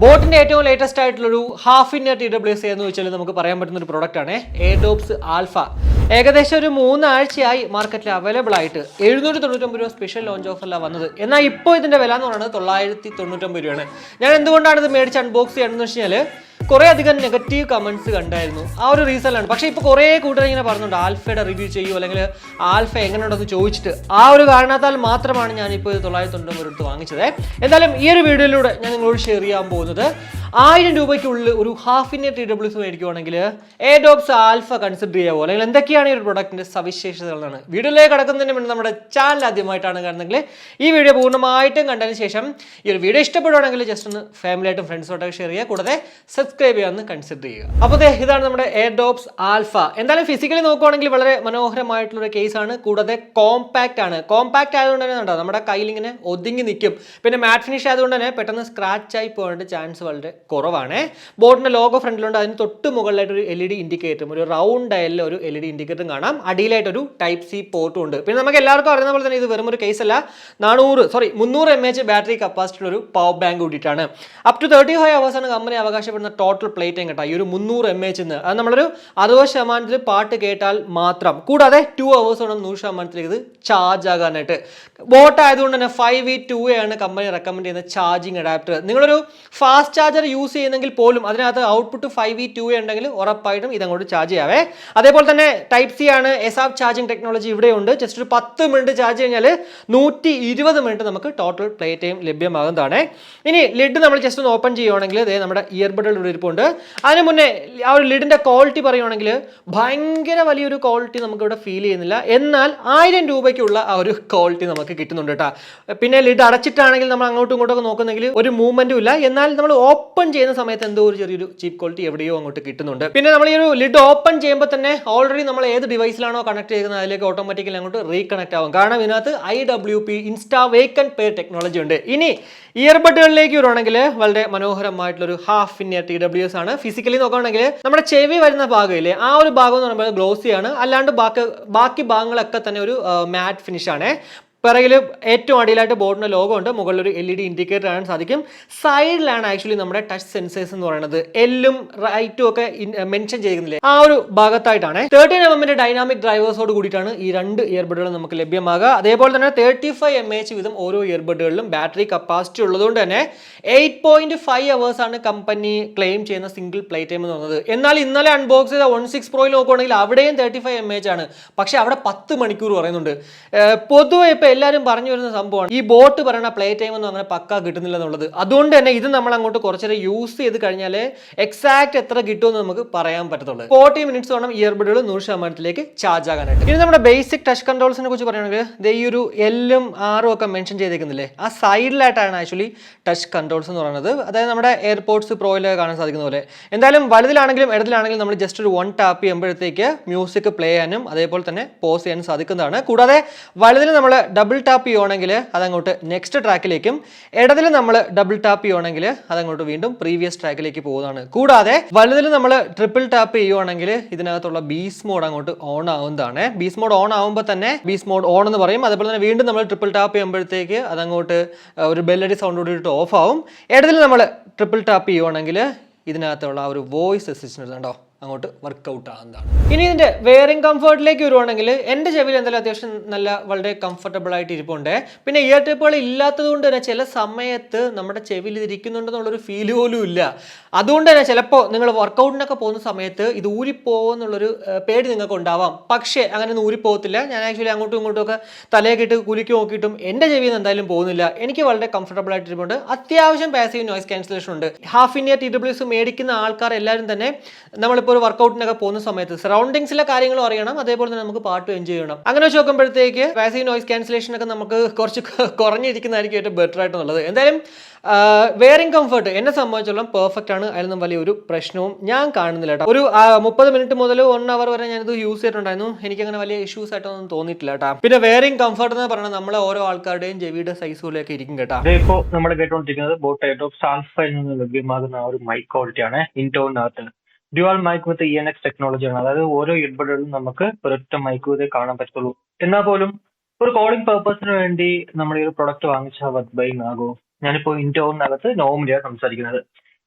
ബോട്ടിന്റെ ഏറ്റവും ലേറ്റസ്റ്റ് ആയിട്ടുള്ള ഒരു ഹാഫ് ഇൻ ഇയർ TWS എന്ന് വെച്ചാൽ നമുക്ക് പറയാൻ പറ്റുന്ന ഒരു പ്രോഡക്റ്റ് ആണ് Airdopes ആൽഫ. ഏകദേശം ഒരു 3 ആഴ്ചയായി മാർക്കറ്റിൽ അവൈലബിൾ ആയിട്ട് 799 രൂപ സ്പെഷ്യൽ ലോഞ്ച് ഓഫറിലാണ് വന്നത്. എന്നാൽ ഇപ്പോൾ ഇതിന്റെ വില എന്ന് പറയുന്നത് 999 രൂപയാണ്. ഞാൻ എന്തുകൊണ്ടാണ് ഇത് മേടിച്ച് അൺബോക്സ് ചെയ്യണമെന്ന് വെച്ച് കഴിഞ്ഞാൽ കുറേ അധികം നെഗറ്റീവ് കമന്റ്സ് കണ്ടായിരുന്നു. ആ ഒരു റീസണിലാണ്. പക്ഷേ ഇപ്പോൾ കുറേ കൂട്ടർ ഇങ്ങനെ പറഞ്ഞുണ്ട് ആൽഫയുടെ റിവ്യൂ ചെയ്യൂ അല്ലെങ്കിൽ ആൽഫ എങ്ങനെയുണ്ടെന്ന് ചോദിച്ചിട്ട് ആ ഒരു കാരണത്താൽ മാത്രമാണ് ഞാനിപ്പോൾ ഇത് 999 എടുത്ത് വാങ്ങിച്ചത്. എന്തായാലും ഈ ഒരു വീഡിയോയിലൂടെ ഞാൻ നിങ്ങളോട് ഷെയർ ചെയ്യാൻ പോകുന്നത് 1000 രൂപയ്ക്കുള്ളിൽ ഒരു ഹാഫ് ഇൻ ഇയർ TWS മേടിക്കുവാണെങ്കിൽ Airdopes ആൽഫ കൺസിഡർ ചെയ്യാവോ അല്ലെങ്കിൽ എന്തൊക്കെയാണ് ഈ ഒരു പ്രൊഡക്റ്റിന്റെ സവിശേഷതകളാണ്. വീഡിയോയിലേക്ക് കടക്കുന്നതിന് മുന്നേ നമ്മുടെ ചാനൽ ആദ്യമായിട്ടാണ് കാണുന്നതെങ്കിൽ ഈ വീഡിയോ പൂർണ്ണമായിട്ടും കണ്ടതിന് ശേഷം ഈ ഒരു വീഡിയോ ഇഷ്ടപ്പെടുവാണെങ്കിൽ ജസ്റ്റ് ഒന്ന് ഫാമിലിയായിട്ടും ഫ്രണ്ട്സുമായിട്ടൊക്കെ ഷെയർ ചെയ്യുക, കൂടാതെ സബ്സ്ക്രൈബ് ചെയ്യാമെന്ന് കൺസിഡർ ചെയ്യുക. അപ്പോൾ ഇതാണ് നമ്മുടെ Airdopes ആൽഫ. എന്തായാലും ഫിസിക്കലി നോക്കുവാണെങ്കിൽ വളരെ മനോഹരമായിട്ടുള്ള കേസാണ്, കൂടാതെ കോമ്പാക്റ്റ് ആണ്. കോമ്പാക്റ്റ് ആയതുകൊണ്ട് തന്നെ ഉണ്ടോ നമ്മുടെ കയ്യിൽ ഇങ്ങനെ ഒതുങ്ങി നിൽക്കും. പിന്നെ മാറ്റ് ഫിനിഷ് ആയതുകൊണ്ട് തന്നെ പെട്ടെന്ന് സ്ക്രാച്ച് ആയി പോകാനുള്ള ചാൻസ് വളരെ കുറവാണ്. ബോർഡിന്റെ ലോഗോ ഫ്രണ്ടിലുണ്ട്, അതിന് തൊട്ട് മുകളിലായിട്ട് ഒരു LED ഇൻഡിക്കേറ്ററും ഒരു റൗണ്ട് ഡയലിൽ ഒരു LED ഇൻഡിക്കേറ്ററും കാണാം. അടിയിലായിട്ട് ഒരു ടൈപ്പ് സി പോർട്ടും ഉണ്ട്. പിന്നെ നമുക്ക് എല്ലാവർക്കും അറിയുന്ന പോലെ തന്നെ ഇത് വെറും ഒരു കേസ് അല്ല, 300 mAh ബാറ്ററി കപ്പാസിറ്റി ഉള്ള ഒരു പവർ ബാങ്ക് കൂടിയിട്ടാണ്. അപ് ടു 35 hours ആണ് കമ്പനി അവകാശപ്പെടുന്ന ടോട്ടൽ പ്ലേ ടൈം കേട്ടോ. ഈ ഒരു 300 mAh അത് നമ്മളൊരു 60% പാട്ട് കേട്ടാൽ മാത്രം. കൂടാതെ 2 hours 100% ഇത് ചാർജ് ആകാനായിട്ട്. ബോട്ട് ആയതുകൊണ്ട് തന്നെ 5V2A ആണ് കമ്പനി റെക്കമെൻഡ് ചെയ്യുന്ന ചാർജിങ് അഡാപ്റ്റർ. നിങ്ങളൊരു ഫാസ്റ്റ് ചാർജർ യൂസ് ചെയ്യുന്നെങ്കിൽ പോലും അതിനകത്ത് ഔട്ട്പുട്ട് 5V2A ഉണ്ടെങ്കിൽ ഉറപ്പായിട്ടും ഇതങ്ങോട്ട് ചാർജ് ചെയ്യാവേ. അതേപോലെ തന്നെ ടൈപ്പ് സി ആണ്, എസ്ആപ്പ് ചാർജിങ് ടെക്നോളജി ഇവിടെയുണ്ട്. ജസ്റ്റ് ഒരു 10 മിനിറ്റ് ചാർജ് കഴിഞ്ഞാൽ 120 മിനിറ്റ് നമുക്ക് ടോട്ടൽ പ്ലേ ടൈം ലഭ്യമാകുന്നതാണ്. ഇനി ലിഡ് നമ്മൾ ജസ്റ്റ് ഒന്ന് ഓപ്പൺ ചെയ്യുവാണെങ്കിൽ നമ്മുടെ ഇയർബഡുകൾ ഇവിടെ ഇരിപ്പുണ്ട്. അതിന് മുന്നേ ആ ഒരു ലിഡിന്റെ ക്വാളിറ്റി പറയുവാണെങ്കിൽ ഭയങ്കര വലിയൊരു ക്വാളിറ്റി നമുക്ക് ഇവിടെ ഫീൽ ചെയ്യുന്നില്ല. എന്നാൽ 1000 രൂപയ്ക്കുള്ള ആ ഒരു ക്വാളിറ്റി നമുക്ക് കിട്ടുന്നുണ്ട് കേട്ടോ. പിന്നെ ലിഡ് അടച്ചിട്ടാണെങ്കിൽ നമ്മൾ അങ്ങോട്ടും ഇങ്ങോട്ടൊക്കെ നോക്കുന്നെങ്കിൽ ഒരു മൂവ്മെന്റും ഇല്ല. എന്നാൽ നമ്മൾ ഓപ്പൺ ചെയ്യുന്ന സമയത്ത് എന്തോ ഒരു ചെറിയൊരു ചീപ്പ് ക്വാളിറ്റി എവിടെയോ അങ്ങോട്ട് കിട്ടുന്നുണ്ട്. പിന്നെ നമ്മൾ ഈ ഒരു ലിഡ് ഓപ്പൺ ചെയ്യുമ്പോൾ തന്നെ ഓൾറെഡി നമ്മൾ ഏത് ഡിവൈസിലാണോ കണക്ട് ചെയ്യുന്നത് അതിലേക്ക് ഓട്ടോമാറ്റിക്കലി അങ്ങോട്ട് റീകണക്ട് ആവും. കാരണം ഇതിനകത്ത് IWP insta vacant pair technology ഉണ്ട്. ഇനി ഇയർബഡുകളിലേക്ക് വരുവാണെങ്കിൽ വളരെ മനോഹരമായിട്ടുള്ളൊരു ഹാഫ് ഇൻ ഇയർ TWS ആണ്. ഫിസിക്കലി നോക്കുകയാണെങ്കിൽ നമ്മുടെ ചെവി വരുന്ന ഭാഗമില്ലേ, ആ ഒരു ഭാഗം എന്ന് പറയുമ്പോൾ ഗ്ലോസി ആണ്. അല്ലാണ്ട് ബാക്കി ഭാഗങ്ങളൊക്കെ തന്നെ ഒരു മാറ്റ് ഫിനിഷ് ആണ്. പിറകിൽ ഏറ്റവും അടിയിലായിട്ട് ബോർഡിന്റെ ലോഗോ ഉണ്ട്, മുകളിൽ ഒരു LED ഇൻഡിക്കേറ്റർ കാണാൻ സാധിക്കും. സൈഡിലാണ് ആക്ച്വലി നമ്മുടെ ടച്ച് സെൻസേഴ്സ് എന്ന് പറയുന്നത്. എല്ലും റൈറ്റും ഒക്കെ മെൻഷൻ ചെയ്യുന്നില്ലേ, ആ ഒരു ഭാഗത്തായിട്ടാണ്. 13mm ഡൈനാമിക് ഡ്രൈവേഴ്സോട് കൂടിയിട്ടാണ് ഈ 2 ഇയർബഡുകൾ നമുക്ക് ലഭ്യമാകുക. അതേപോലെ തന്നെ 35 mAh വീതം ഓരോ ഇയർബഡുകളിലും ബാറ്ററി കപ്പാസിറ്റി ഉള്ളതുകൊണ്ട് തന്നെ 8.5 hours ആണ് കമ്പനി ക്ലെയിം ചെയ്യുന്ന സിംഗിൾ പ്ലേ ടൈം എന്ന് പറയുന്നത്. എന്നാൽ ഇന്നലെ അൺബോക്സ് ചെയ്ത 16 Pro നോക്കുകയാണെങ്കിൽ അവിടെയും 35 mAh ആണ്, പക്ഷെ അവിടെ 10 മണിക്കൂർ പറയുന്നുണ്ട്. പൊതുവെ ഇപ്പൊ എല്ലാവരും പറഞ്ഞു വരുന്ന സംഭവമാണ് ഈ ബോട്ട് പറയുന്ന പ്ലേ ടൈം ഒന്നും അങ്ങനെ പക്കാ കിട്ടുന്നില്ല എന്നുള്ളത്. അതുകൊണ്ട് തന്നെ ഇത് നമ്മൾ അങ്ങോട്ട് കുറച്ചേരം യൂസ് ചെയ്ത് കഴിഞ്ഞാൽ എക്സാക്ട് എത്ര കിട്ടുമെന്ന് നമുക്ക് പറയാൻ പറ്റത്തുള്ളൂ. 40 മിനിറ്റ്സ് വേണം ഇയർബഡുകൾ 100% ചാർജ് ആകാനായിട്ട്. ഇനി നമ്മുടെ ബേസിക് ടച്ച് കൺട്രോൾസിനെ കുറിച്ച് പറയുകയാണെങ്കിൽ ഈ ഒരു എല്ലും ആറും ഒക്കെ മെൻഷൻ ചെയ്തേക്കുന്നില്ലേ, ആ സൈഡിലായിട്ടാണ് ആക്ച്വലി ടച്ച് കൺട്രോൾസ് എന്ന് പറയുന്നത്. അതായത് നമ്മുടെ എയർപോഡ്സ് പ്രോയിൽ കാണാൻ സാധിക്കുന്ന പോലെ. എന്തായാലും വലുതിലാണെങ്കിലും ഇടത്തിലാണെങ്കിലും നമ്മൾ ജസ്റ്റ് ഒരു 1 ടാപ്പ് ചെയ്യുമ്പോഴത്തേക്ക് മ്യൂസിക് പ്ലേ ചെയ്യാനും അതേപോലെ തന്നെ പോസ് ചെയ്യാനും സാധിക്കുന്നതാണ്. കൂടാതെ വലുതിൽ നമ്മൾ ഡബിൾ ടാപ്പ് ചെയ്യുവാണെങ്കിൽ അതങ്ങോട്ട് നെക്സ്റ്റ് ട്രാക്കിലേക്കും, ഇടതിൽ നമ്മൾ ഡബിൾ ടാപ്പ് ചെയ്യുവാണെങ്കിൽ അതങ്ങോട്ട് വീണ്ടും പ്രീവിയസ് ട്രാക്കിലേക്ക് പോകുന്നതാണ്. കൂടാതെ വലുതിൽ നമ്മൾ ട്രിപ്പിൾ ടാപ്പ് ചെയ്യുവാണെങ്കിൽ ഇതിനകത്തുള്ള ബീസ് മോഡ് അങ്ങോട്ട് ഓൺ ആവുന്നതാണ്. ബീസ് മോഡ് ഓൺ ആവുമ്പോൾ തന്നെ ബീസ് മോഡ് ഓൺ എന്ന് പറയും. അതേപോലെ തന്നെ വീണ്ടും നമ്മൾ ട്രിപ്പിൾ ടാപ്പ് ചെയ്യുമ്പോഴത്തേക്ക് അതങ്ങോട്ട് ഒരു ബെല്ലടി സൗണ്ട് കൂടിയിട്ട് ഓഫ് ആവും. ഇടതിൽ നമ്മൾ ട്രിപ്പിൾ ടാപ്പ് ചെയ്യുവാണെങ്കിൽ ഇതിനകത്തുള്ള ആ ഒരു വോയിസ് അസിസ്റ്റന്റ് ഉണ്ടോ അങ്ങോട്ട് വർക്ക്ഔട്ട് ആകുന്നതാണ്. ഇനി ഇതിന്റെ വെയറിംഗ് കംഫർട്ടിലേക്ക് വരുവാണെങ്കിൽ എൻ്റെ ചെവിയിൽ എന്തായാലും അത്യാവശ്യം വളരെ കംഫർട്ടബിൾ ആയിട്ട് ഇരിപ്പുണ്ട്. പിന്നെ ഇയർ ടിപ്പുകൾ ഇല്ലാത്തത് കൊണ്ട് തന്നെ ചില സമയത്ത് നമ്മുടെ ചെവിയിൽ ഇരിക്കുന്നുണ്ടെന്നുള്ളൊരു ഫീൽ പോലും ഇല്ല. അതുകൊണ്ട് തന്നെ ചിലപ്പോൾ നിങ്ങൾ വർക്കൗട്ടിനൊക്കെ പോകുന്ന സമയത്ത് ഇത് ഊരിപ്പോകുന്നുള്ളൊരു പേടി നിങ്ങൾക്ക് ഉണ്ടാവാം. പക്ഷേ അങ്ങനെ ഊരിപ്പോകത്തില്ല. ഞാൻ ആക്ച്വലി അങ്ങോട്ടും ഇങ്ങോട്ടും ഒക്കെ തലയൊക്കെ ഇട്ട് കുലുക്കി നോക്കിയിട്ടും എൻ്റെ ചെവിയിൽ നിന്ന് എന്തായാലും പോകുന്നില്ല. എനിക്ക് വളരെ കംഫർട്ടബിൾ ആയിട്ട് ഇരിപ്പുണ്ട്. അത്യാവശ്യം പാസീവ് നോയ്സ് ക്യാൻസലേഷൻ ഉണ്ട്. ഹാഫ് ഇൻ ഇയർ TWS മേടിക്കുന്ന ആൾക്കാർ എല്ലാവരും തന്നെ നമ്മളിപ്പോൾ ഒരു വർക്കൗട്ടിനൊക്കെ പോകുന്ന സമയത്ത് സറൗണ്ടിങ്സിലെ കാര്യങ്ങളും അറിയണം, അതേപോലെ തന്നെ നമുക്ക് പാട്ട് എൻജോയ് ചെയ്യണം. അങ്ങനെ വെച്ച് നോക്കുമ്പോഴത്തേക്ക് പാസീവ് നോയ്സ് ക്യാൻസലേഷൻ ഒക്കെ നമുക്ക് കുറച്ച് കുറഞ്ഞിരിക്കുന്നതായിരിക്കും ഏറ്റവും ബെറ്റർ ആയിട്ടുള്ളത്. എന്തായാലും വെയറിംഗ് കംഫർട്ട് എന്നെ സംബന്ധിച്ചോളം പെർഫെക്റ്റ് ആണ്. അതിലൊന്നും വലിയൊരു പ്രശ്നവും ഞാൻ കാണുന്നില്ല കേട്ടോ. ഒരു 30 മിനിറ്റ് മുതൽ 1 hour വരെ ഞാനിത് യൂസ് ചെയ്തിട്ടുണ്ടായിരുന്നു. എനിക്ക് അങ്ങനെ വലിയ ഇഷ്യൂസ് ആയിട്ടൊന്നും തോന്നിയിട്ടില്ല കേട്ടോ. പിന്നെ വെയറിംഗ് കംഫർട്ട് എന്ന് പറഞ്ഞാൽ നമ്മളെ ഓരോ ആൾക്കാരുടെയും ചെവിയുടെ സൈസ് പോലെയൊക്കെ ഇരിക്കും കേട്ടോ. ഇപ്പോൾ നമ്മൾ കേട്ടുകൊണ്ടിരിക്കുന്നത് ബോട്ട് Airdopes ആൽഫയിൽ നിന്ന് ലഭ്യമാകുന്ന ഒരു മൈക്ക് ക്വാളിറ്റിയാണ്. ഇൻടോണിനകത്ത് ഡ്യുവൽ മൈക്ക് വിത്ത് ENX ടെക്നോളജിയാണ്. അതായത് ഓരോ ഇയർബഡുകളും നമുക്ക് ഒരൊറ്റ മൈക്ക് ഇതേ കാണാൻ പറ്റുള്ളൂ. എന്നാൽ പോലും ഒരു കോളിംഗ് പർപ്പസിന് വേണ്ടി നമ്മൾ ഈ ഒരു പ്രൊഡക്റ്റ് വാങ്ങിച്ചാൽ വർത്ത് ബൈങ് ആകുമോ? ഞാനിപ്പോൾ ഇൻടോണിനകത്ത് നോർമലിയാണ് സംസാരിക്കുന്നത്.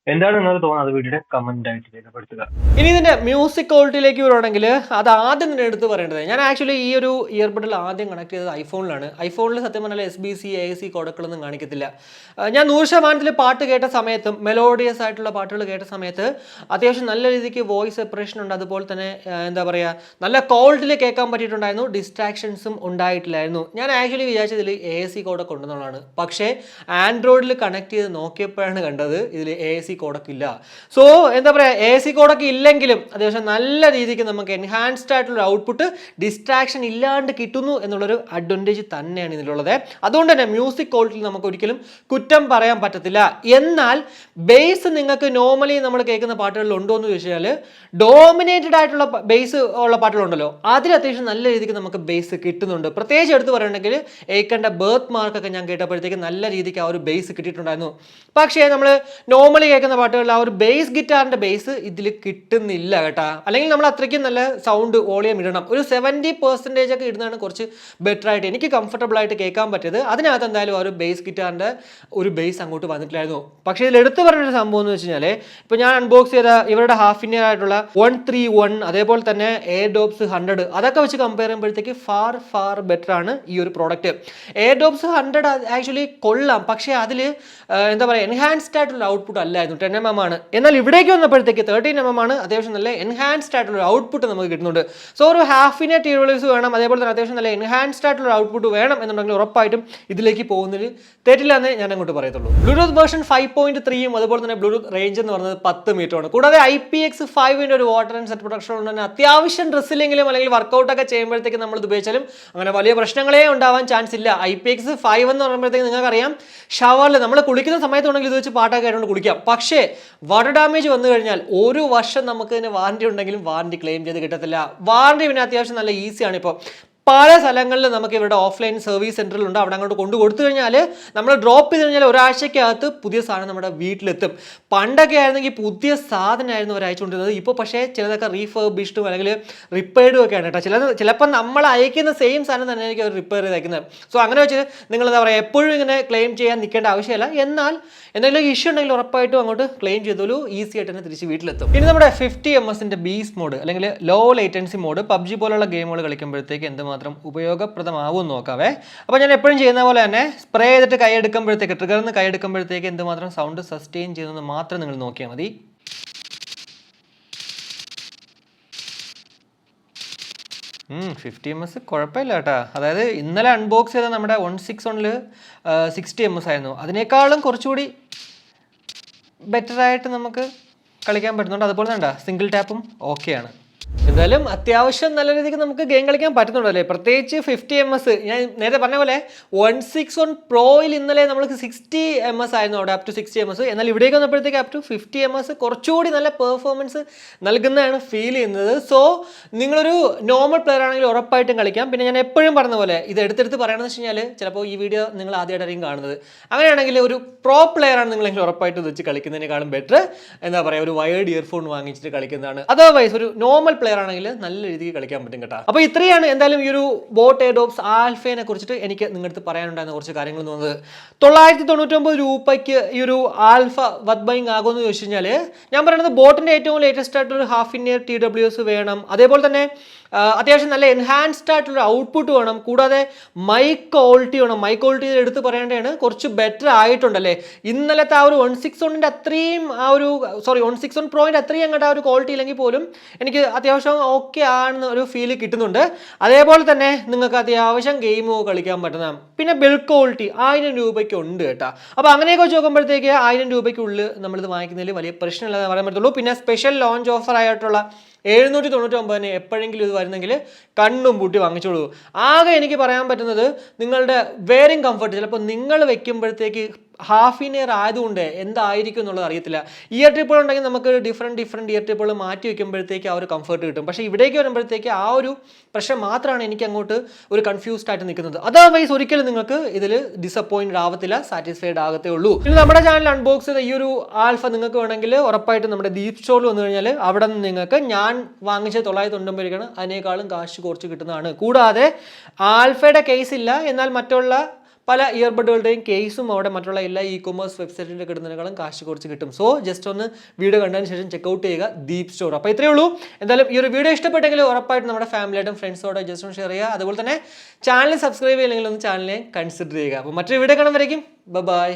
എന്താണ് നിങ്ങൾക്ക് തോന്നുന്നത് അത് വീഡിയോയുടെ കമന്റ് ആയിട്ട് രേഖപ്പെടുത്തുക. ഇനി ഇതിന്റെ മ്യൂസിക് ക്വാളിറ്റിയിലേക്ക് വരുവാണെങ്കിൽ അത് ആദ്യം തന്നെ എടുത്ത് പറയേണ്ടത്, ഞാൻ ആക്ച്വലി ഈ ഒരു ഇയർബഡിൽ ആദ്യം കണക്ട് ചെയ്തത് ഐഫോണിലാണ്. ഐഫോണിൽ സത്യം പറഞ്ഞാൽ SBC AC കോഡുകളൊന്നും കാണിക്കത്തില്ല. ഞാൻ 100% പാട്ട് കേട്ട സമയത്തും മെലോഡിയസ് ആയിട്ടുള്ള പാട്ടുകൾ കേട്ട സമയത്ത് അത്യാവശ്യം നല്ല രീതിക്ക് വോയിസ് സെപ്പറേഷൻ ഉണ്ട്. അതുപോലെ തന്നെ എന്താ പറയുക, നല്ല ക്വാളിറ്റിയിൽ കേൾക്കാൻ പറ്റിയിട്ടുണ്ടായിരുന്നു. ഡിസ്ട്രാക്ഷൻസും ഉണ്ടായിട്ടില്ലായിരുന്നു. ഞാൻ ആക്ച്വലി വിചാരിച്ചതിൽ AC കോഡൊക്കെ ഉണ്ടെന്നുള്ളതാണ്. പക്ഷേ ആൻഡ്രോയിഡിൽ കണക്ട് ചെയ്ത് നോക്കിയപ്പോഴാണ് കണ്ടത് ഇതിൽ AC കോഡൊക്കെ ഇല്ല. സോ എന്താ പറയുക, AC കോഡൊക്കെ ഇല്ലെങ്കിലും അത്യാവശ്യം നല്ല രീതിക്ക് നമുക്ക് എൻഹാൻസ്ഡ് ആയിട്ടുള്ള ഔട്ട്പുട്ട് ഡിസ്ട്രാക്ഷൻ ഇല്ലാണ്ട് കിട്ടുന്നു എന്നുള്ളൊരു അഡ്വാൻറ്റേജ് തന്നെയാണ് ഇതിലുള്ളത്. അതുകൊണ്ട് തന്നെ മ്യൂസിക് ക്വാളിറ്റിയിൽ നമുക്ക് ഒരിക്കലും കുറ്റം പറയാൻ പറ്റത്തില്ല. എന്നാൽ ബേസ് നിങ്ങൾക്ക് നോർമലി നമ്മൾ കേൾക്കുന്ന പാട്ടുകളിൽ ഉണ്ടോ എന്ന് ചോദിച്ചാൽ ഡോമിനേറ്റഡ് ആയിട്ടുള്ള ബേസ് ഉള്ള പാട്ടുകളുണ്ടല്ലോ, അതിൽ അത്യാവശ്യം നല്ല രീതിക്ക് നമുക്ക് ബേസ് കിട്ടുന്നുണ്ട്. പ്രത്യേകിച്ച് എടുത്ത് പറയുകയാണെങ്കിൽ ഏക്കൻ്റെ ബർത്ത് മാർക്കൊക്കെ ഞാൻ കേട്ടപ്പോഴത്തേക്ക് നല്ല രീതിക്ക് ആ ഒരു ബേസ് കിട്ടിയിട്ടുണ്ടായിരുന്നു. പക്ഷേ നമ്മൾ നോർമലി കേൾക്കുന്ന പാട്ടുകളിൽ ആ ഒരു ബേസ് ഗിറ്റാറിൻ്റെ ബേസ് ഇതിൽ കിട്ടുന്നില്ല കേട്ടോ. അല്ലെങ്കിൽ നമ്മൾ അത്രയ്ക്കും നല്ല സൗണ്ട് വോളിയം ഇടണം. ഒരു 70% ഒക്കെ ഇടുന്നതാണ് കുറച്ച് ബെറ്റർ ആയിട്ട് എനിക്ക് കംഫർട്ടബിൾ ആയിട്ട് കേൾക്കാൻ പറ്റിയത്. അതിനകത്ത് എന്തായാലും ആ ഒരു ബേസ് ഗിറ്റാറിൻ്റെ ഒരു ബേസ് അങ്ങോട്ട് വന്നിട്ടില്ലായിരുന്നു. പക്ഷേ ഇതിൽ എടുത്തു പറഞ്ഞൊരു സംഭവം എന്ന് വെച്ച് കഴിഞ്ഞാൽ, ഇപ്പോൾ ഞാൻ അൺബോക്സ് ചെയ്ത ഇവരുടെ ഹാഫ് ഇൻ ഇയർ ആയിട്ടുള്ള 131 അതേപോലെ തന്നെ എയർഡോപ്സ് 100 അതൊക്കെ വെച്ച് കമ്പയർ ചെയ്യുമ്പോഴത്തേക്ക് ഫാർ ബെറ്റർ ആണ് ഈ ഒരു പ്രോഡക്റ്റ്. എയർഡോപ്സ് 100 ആക്ച്വലി കൊള്ളാം, പക്ഷേ അതിൽ എന്താ പറയുക എൻഹാൻസ്ഡ് ആയിട്ടുള്ള ഔട്ട്പുട്ട് അല്ലായിരുന്നു. 10mm ആണ്. എന്നാൽ ഇവിടേക്ക് വന്നപ്പോഴത്തേക്ക് 13mm ആണ്. അത്യാവശ്യം നല്ല എൻഹാൻസ്ഡ് ആയിട്ടുള്ള ഔട്ട്പുട്ട് നമുക്ക് കിട്ടുന്നുണ്ട്. സോ ഒരു ഹാഫിനെ TWS വേണം, അതേപോലെ തന്നെ അത്യാവശ്യം നല്ല എൻഹാൻസ്ഡ് ആയിട്ടുള്ള ഔട്ട്പുട്ട് വേണം എന്നുണ്ടെങ്കിൽ ഉറപ്പായിട്ടും ഇതിലേക്ക് പോകുന്നതിൽ തെറ്റില്ല എന്നേ ഞാൻ അങ്ങോട്ട് പറയത്തുള്ളൂ. ബ്ലൂടൂത്ത് വേർഷൻ 5.3 അതുപോലെ തന്നെ ബ്ലൂടൂത്ത് റേഞ്ച് എന്ന് പറയുന്നത് 10 മീറ്റർ ആണ്. കൂടാതെ IPX5 ഒരു വാട്ടർ ആൻഡ് സെറ്റ് പ്രൊട്ടക്ഷൻ കൊണ്ട് തന്നെ അത്യാവശ്യം ഡ്രസ്സിലെങ്കിലും അല്ലെങ്കിൽ വർക്കൗട്ട് ഒക്കെ ചെയ്യുമ്പോഴത്തേക്ക് നമ്മൾ ഇത് ഉപയോഗിച്ചാലും അങ്ങനെ വലിയ പ്രശ്നങ്ങളേ ഉണ്ടാവാൻ ചാൻസ് ഇല്ല. IPX5 എന്ന് പറയുമ്പോഴത്തേക്ക് നിങ്ങൾക്കറിയാം, ഷവറിൽ നമ്മൾ കുളിക്കുന്ന സമയത്തുണ്ടെങ്കിൽ ഇത് വെച്ച് പാട്ടൊക്കെ ആയതുകൊണ്ട് കുളിക്കാം. പക്ഷേ വാട്ടർ ഡാമേജ് വന്നു കഴിഞ്ഞാൽ 1 വർഷം നമുക്ക് ഇതിന് വാറണ്ടി ഉണ്ടെങ്കിലും വാറണ്ടി ക്ലെയിം ചെയ്ത് കിട്ടത്തില്ല. വാറണ്ടി പിന്നെ അത്യാവശ്യം നല്ല ഈസിയാണ്. ഇപ്പോൾ പല സ്ഥലങ്ങളിൽ നമുക്ക് ഇവിടെ ഓഫ്ലൈൻ സർവീസ് സെൻറ്ററിലുണ്ട്. അവിടെ അങ്ങോട്ട് കൊണ്ടു കൊടുത്തു കഴിഞ്ഞാൽ നമ്മൾ ഡ്രോപ്പ് ചെയ്ത് കഴിഞ്ഞാൽ ഒരാഴ്ചക്കകത്ത് പുതിയ സാധനം നമ്മുടെ വീട്ടിലെത്തും. പണ്ടൊക്കെ ആയിരുന്നെങ്കിൽ പുതിയ സാധനമായിരുന്നു അവർ അയച്ചുകൊണ്ടിരുന്നത്. ഇപ്പോൾ പക്ഷേ ചിലതൊക്കെ റീഫർബിഷ്ഡും അല്ലെങ്കിൽ റിപ്പയർഡും ഒക്കെയാണ് കേട്ടോ. ചിലപ്പോൾ നമ്മൾ അയക്കുന്ന സെയിം സാധനം തന്നെയായിരിക്കും അവർ റിപ്പയർ ചെയ്ത് അയക്കുന്നത്. സോ അങ്ങനെ വെച്ച് നിങ്ങൾ എന്താ പറയുക എപ്പോഴും ഇങ്ങനെ ക്ലെയിം ചെയ്യാൻ നിൽക്കേണ്ട ആവശ്യമില്ല. എന്നാൽ എന്തെങ്കിലും ഇഷ്യൂ ഉണ്ടെങ്കിൽ ഉറപ്പായിട്ടും അങ്ങോട്ട് ക്ലെയിം ചെയ്തോളൂ, ഈസി ആയിട്ട് തന്നെ തിരിച്ച് വീട്ടിലെത്തും. ഇനി നമ്മുടെ 50ms ബീസ് മോഡ് അല്ലെങ്കിൽ ലോ ലേറ്റൻസി മോഡ് PUBG പോലുള്ള ഗെയിമുകൾ കളിക്കുമ്പോഴത്തേക്ക് എന്തുമാത്രം ഉപയോഗപ്രദമാവും നോക്കാവേ. അപ്പോൾ ഞാൻ എപ്പോഴും ചെയ്യുന്ന പോലെ തന്നെ സ്പ്രേ ചെയ്തിട്ട് കൈയെടുക്കുമ്പോഴത്തേക്ക് ട്രിഗറിന്ന് കൈയെടുക്കുമ്പോഴത്തേക്ക് എന്തുമാത്രം സൗണ്ട് സസ്റ്റെയിൻ ചെയ്യുന്നത് മാത്രം നിങ്ങൾ നോക്കിയാൽ മതി. $50 കുഴപ്പമില്ല കേട്ടോ. അതായത് ഇന്നലെ അൺബോക്സ് ചെയ്ത നമ്മുടെ 161 60ms ആയിരുന്നു. അതിനേക്കാളും കുറച്ചുകൂടി ബെറ്ററായിട്ട് നമുക്ക് കളിക്കാൻ പറ്റുന്നുണ്ട്. അതുപോലെ തന്നെ സിംഗിൾ ടാപ്പും ഓക്കെയാണ്. എന്തായാലും അത്യാവശ്യം നല്ല രീതിക്ക് നമുക്ക് ഗെയിം കളിക്കാൻ പറ്റുന്നുണ്ടല്ലേ. പ്രത്യേകിച്ച് 50ms ഞാൻ നേരത്തെ പറഞ്ഞ പോലെ 161 പ്രോയിൽ ഇന്നലെ നമ്മൾക്ക് 60ms ആയിരുന്നു അവിടെ, അപ് ടു 60ms. എന്നാൽ ഇവിടേക്ക് വന്നപ്പോഴത്തേക്ക് അപ് ടു 50ms കുറച്ചുകൂടി നല്ല പെർഫോമൻസ് നൽകുന്നതാണ് ഫീൽ ചെയ്യുന്നത്. സോ നിങ്ങളൊരു നോർമൽ പ്ലെയർ ആണെങ്കിൽ ഉറപ്പായിട്ടും കളിക്കാം. പിന്നെ ഞാൻ എപ്പോഴും പറഞ്ഞ പോലെ ഇത് എടുത്തെടുത്ത് പറയണമെന്ന് വെച്ച് കഴിഞ്ഞാൽ ചിലപ്പോൾ ഈ വീഡിയോ നിങ്ങൾ ആദ്യമായിട്ടായിരിക്കും കാണുന്നത്. അങ്ങനെയാണെങ്കിൽ ഒരു പ്രോ പ്ലെയർ ആണ് നിങ്ങളെങ്കിൽ ഉറപ്പായിട്ടും വെച്ച് കളിക്കുന്നതിനേക്കാളും ബെറ്റർ എന്താ പറയുക ഒരു വയേർഡ് ഇയർഫോൺ വാങ്ങിച്ചിട്ട് കളിക്കുന്നതാണ്. അതർവൈസ് ഒരു നോർമൽ പ്ലെയർ ആണെങ്കിൽ നല്ല രീതിക്ക് കളിക്കാൻ പറ്റും കേട്ടോ. അപ്പോൾ ഇത്രയാണ് എന്തായാലും ഈ ഒരു ബോട്ട് എയർഡോപ്സ് ആൽഫയെ കുറിച്ചിട്ട് എനിക്ക് നിങ്ങളുടെ പറയാനുണ്ടായിരുന്ന കുറച്ച് കാര്യങ്ങൾ തോന്നുന്നത്. 999 രൂപയ്ക്ക് ഈ ഒരു ആൽഫ വത്ത് ബൈങ് ആകുമെന്ന് ചോദിച്ചു കഴിഞ്ഞാൽ ഞാൻ പറയുന്നത് ബോട്ടിൻ്റെ ഏറ്റവും ലേറ്റസ്റ്റ് ആയിട്ടുള്ള ഹാഫ് ഇൻ ഇയർ TWS വേണം. അതേപോലെ തന്നെ അത്യാവശ്യം നല്ല എൻഹാൻസ്ഡ് ആയിട്ടുള്ള ഔട്ട്പുട്ട് വേണം. കൂടാതെ മൈക്ക് ക്വാളിറ്റി വേണം. മൈക്ക് ക്വാളിറ്റി എടുത്ത് പറയേണ്ടതാണ് കുറച്ച് ബെറ്റർ ആയിട്ടുണ്ടല്ലേ. ഇന്നലത്തെ ആ ഒരു 161 അത്രയും 161 പ്രോയിൻ്റെ അത്രയും അങ്ങോട്ട് ആ ഒരു ക്വാളിറ്റി ഇല്ലെങ്കിൽ പോലും എനിക്ക് അത്യാവശ്യം ഓക്കെ ആണെന്ന് ഒരു ഫീൽ കിട്ടുന്നുണ്ട്. അതേപോലെ തന്നെ നിങ്ങൾക്ക് അത്യാവശ്യം ഗെയിമോ കളിക്കാൻ പറ്റുന്ന പിന്നെ ബിൽഡ് ക്വാളിറ്റി 1000 രൂപയ്ക്ക് ഉണ്ട് കേട്ടോ. അപ്പോൾ അങ്ങനെയൊക്കെ വെച്ച് നോക്കുമ്പോഴത്തേക്ക് 1000 രൂപയ്ക്കുള്ളിൽ നമ്മളിത് വാങ്ങിക്കുന്നതിൽ വലിയ പ്രശ്നമില്ലെന്ന് പറയാൻ പറ്റുള്ളൂ. പിന്നെ സ്പെഷ്യൽ ലോഞ്ച് ഓഫർ ആയിട്ടുള്ള 799 എപ്പോഴെങ്കിലും ഇത് വരുന്നെങ്കിൽ കണ്ണും പൂട്ടി വാങ്ങിച്ചോളൂ. ആകെ എനിക്ക് പറയാൻ പറ്റുന്നത് നിങ്ങളുടെ വെയറിംഗ് കംഫർട്ട് ചിലപ്പോൾ നിങ്ങൾ വെക്കുമ്പോഴത്തേക്ക് ഹാഫ് ഇൻ ഇയർ ആയതുകൊണ്ട് എന്തായിരിക്കും എന്നുള്ളത് അറിയത്തില്ല. ഇയർ ട്രിപ്പുകൾ ഉണ്ടെങ്കിൽ നമുക്ക് ഡിഫറെൻറ്റ് ഇയർ ട്രിപ്പുകൾ മാറ്റി വയ്ക്കുമ്പോഴത്തേക്ക് ആ ഒരു കംഫർട്ട് കിട്ടും. പക്ഷേ ഇവിടേക്ക് വരുമ്പോഴത്തേക്ക് ആ ഒരു പ്രശ്നം മാത്രമാണ് എനിക്ക് അങ്ങോട്ട് ഒരു കൺഫ്യൂസ്ഡ് ആയിട്ട് നിൽക്കുന്നത്. അതർവൈസ് ഒരിക്കലും നിങ്ങൾക്ക് ഇതിൽ ഡിസപ്പോയിൻറ്റഡ് ആവത്തില്ല, സാറ്റിസ്ഫൈഡ് ആകത്തേ ഉള്ളൂ. പിന്നെ നമ്മുടെ ചാനൽ അൺബോക്സ് ചെയ്ത ഈ ഒരു ആൽഫ നിങ്ങൾക്ക് വേണമെങ്കിൽ ഉറപ്പായിട്ടും നമ്മുടെ DeepZstore വന്നു കഴിഞ്ഞാൽ അവിടെ നിന്ന് നിങ്ങൾക്ക് ഞാൻ വാങ്ങിച്ച 999 രൂപയ്ക്കാണ്, അതിനേക്കാളും കാശ് കുറച്ച് കിട്ടുന്നതാണ്. കൂടാതെ ആൽഫയുടെ കേസ് ഇല്ല, എന്നാൽ മറ്റുള്ള പല ഇയർബഡുകളുടെയും കേസും അവിടെ മറ്റുള്ള എല്ലാ ഇ-കൊമേഴ്സ് വെബ്സൈറ്റിൻ്റെ കിട്ടുന്നതിനേക്കാളും കാശ് കുറച്ച് കിട്ടും. സോ ജസ്റ്റ് ഒന്ന് വീഡിയോ കണ്ടതിന് ശേഷം ചെക്കൗട്ട് ചെയ്യുക DeepZstore. അപ്പോൾ ഇത്രയേ ഉള്ളൂ. എന്തായാലും ഈ ഒരു വീഡിയോ ഇഷ്ടപ്പെട്ടെങ്കിൽ ഉറപ്പായിട്ട് നമ്മുടെ ഫാമിലിയായിട്ടും ഫ്രണ്ട്സോടെ ജസ്റ്റ് ഒന്ന് ഷെയർ ചെയ്യുക. അതുപോലെ തന്നെ ചാനൽ സബ്സ്ക്രൈബ് ചെയ്യില്ലെങ്കിൽ ഒന്ന് ചാനലിനെ കൺസിഡർ ചെയ്യുക. അപ്പോൾ മറ്റൊരു വീഡിയോ കാണുമ്പോഴേക്കും ബൈ.